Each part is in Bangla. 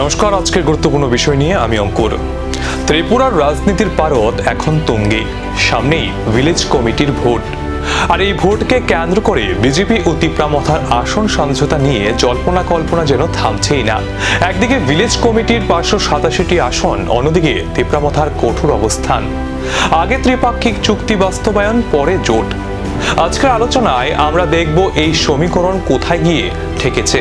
নমস্কার। আজকের গুরুত্বপূর্ণ বিষয় নিয়ে আমি অঙ্কুর। ত্রিপুরার রাজনীতির পারদ এখন তুঙ্গে। সামনেই ভিলেজ কমিটির ভোট, আর এই ভোটকে কেন্দ্র করে বিজেপি ও তিপ্রামথার আসন সমঝোতা নিয়ে জল্পনা কল্পনা যেন থামছেই না। একদিকে ভিলেজ কমিটির 587টি আসন, অন্যদিকে তিপ্রামথার কঠোর অবস্থান। আগে ত্রিপাক্ষিক চুক্তি বাস্তবায়ন, পরে জোট। আজকের আলোচনায় আমরা দেখব এই সমীকরণ কোথায় গিয়ে ঠেকেছে।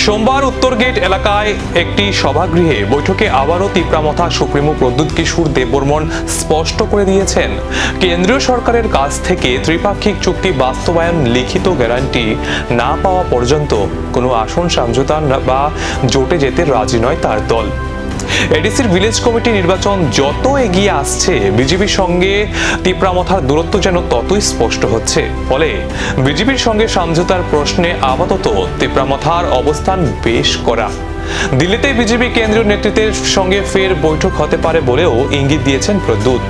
সোমবার উত্তর গেট এলাকায় একটি সভাগৃহে বৈঠকে আবারও তিপ্রামথা সুপ্রিমো প্রদ্যুৎ কিশোর দেববর্মন স্পষ্ট করে দিয়েছেন, কেন্দ্রীয় সরকারের কাছ থেকে ত্রিপাক্ষিক চুক্তি বাস্তবায়ন লিখিত গ্যারান্টি না পাওয়া পর্যন্ত কোনো আসন সমঝোতা বা জোটে যেতে রাজি নয় তার দল। এডিসির ভিলেজ কমিটি নির্বাচন যত এগিয়ে আসছে, বিজেপির সঙ্গে তিপ্রামথার দূরত্ব যেন ততই স্পষ্ট হচ্ছে। ফলে বিজেপির সঙ্গে সমঝোতার প্রশ্নে আপাতত তিপ্রামথার অবস্থান বেশ কড়া। দিল্লিতে বিজেপি কেন্দ্রীয় নেতৃত্বের সঙ্গে ফের বৈঠক হতে পারে বলেও ইঙ্গিত দিয়েছেন প্রদ্যুৎ।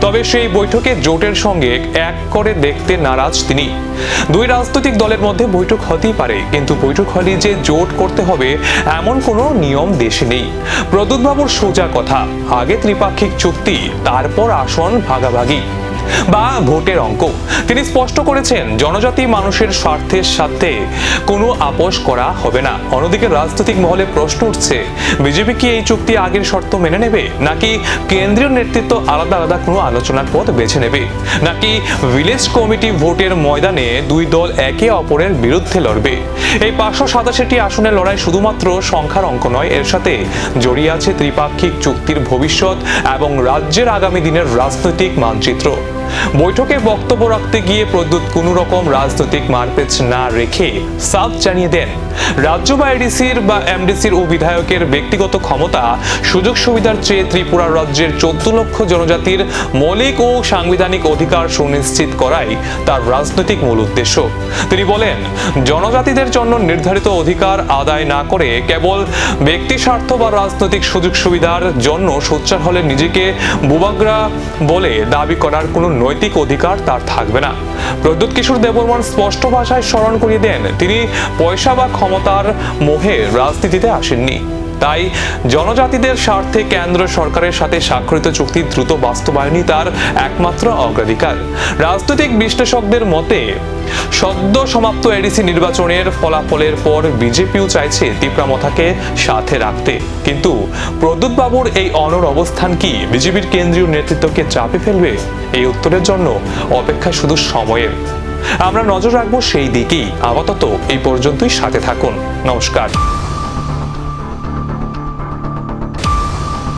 তবে সেই বৈঠকে জোটের সঙ্গে এক করে দেখতে নারাজ তিনি। দুই রাজনৈতিক দলের মধ্যে বৈঠক হতেই পারে, কিন্তু বৈঠক হলে যে জোট করতে হবে এমন কোনো নিয়ম দেশে নেই। প্রদ্যুৎ বাবুর সোজা কথা, আগে ত্রিপাক্ষিক চুক্তি, তারপর আসন ভাগাভাগি বা ভোটের অঙ্ক। তিনি স্পষ্ট করেছেন, জনজাতি মানুষের স্বার্থের সাথে কোনো আপোষ করা হবে না। অন্যদিকে রাজনৈতিক মহলে প্রশ্ন উঠছে, বিজেপি কি এই চুক্তি আগের শর্ত মেনে নেবে, নাকি কেন্দ্রীয় নেতৃত্ব আলাদা আলাদা কোনো আলোচনার পথ বেছে নেবে, নাকি ভিলেজ কমিটি ভোটের ময়দানে দুই দল একে অপরের বিরুদ্ধে লড়বে। এই 587টি আসনের লড়াই শুধুমাত্র সংখ্যার অঙ্ক নয়, এর সাথে জড়িয়ে আছে ত্রিপাক্ষিক চুক্তির ভবিষ্যৎ এবং রাজ্যের আগামী দিনের রাজনৈতিক মানচিত্র। বৈঠকে বক্তব্য রাখতে গিয়ে প্রদ্যুৎ কোন রকম রাজনৈতিক মারপ্যাচ না রেখে সাফ জানিয়ে দেন, রাজ্য বা এডিসির বা এমডিসির ও বিধায়কের ব্যক্তিগত ক্ষমতা সুযোগ সুবিধার চেয়ে ত্রিপুরা রাজ্যের 14 লক্ষ জনজাতির মৌলিক ও সাংবিধানিক অধিকার সুনিশ্চিত করাই তার রাজনৈতিক মূল উদ্দেশ্য। তিনি বলেন, জনজাতিদের জন্য নির্ধারিত অধিকার আদায় না করে কেবল ব্যক্তি স্বার্থ বা রাজনৈতিক সুযোগ সুবিধার জন্য সোচ্চার হলে নিজেকে বুবাগ্রা বলে দাবি করার কোনো নৈতিক অধিকার তার থাকবে না। প্রদ্যুৎ কিশোর দেববর্মন স্পষ্ট ভাষায় স্মরণ করিয়ে দেন, তিনি পয়সা বা ক্ষমতার মোহে রাজনীতিতে আসেননি। তাই জনজাতিদের স্বার্থে কেন্দ্র সরকারের সাথে স্বাক্ষরিত চুক্তি দ্রুত বাস্তবায়নই তার একমাত্র অগ্রাধিকার। রাজনৈতিক বিশ্লেষকদের মতে সদ্য সমাপ্ত এডিসি নির্বাচনের ফলাফলের পর বিজেপিও চাইছে তিপ্রামথাকে সাথে রাখতে, কিন্তু প্রদ্যুৎ বাবুর এই অনড় অবস্থান কি বিজেপির কেন্দ্রীয় নেতৃত্বকে চাপে ফেলবে? এই উত্তরের জন্য অপেক্ষা শুধু সময়ের। আমরা নজর রাখবো সেই দিকেই। আপাতত এই পর্যন্তই, সাথে থাকুন। নমস্কার।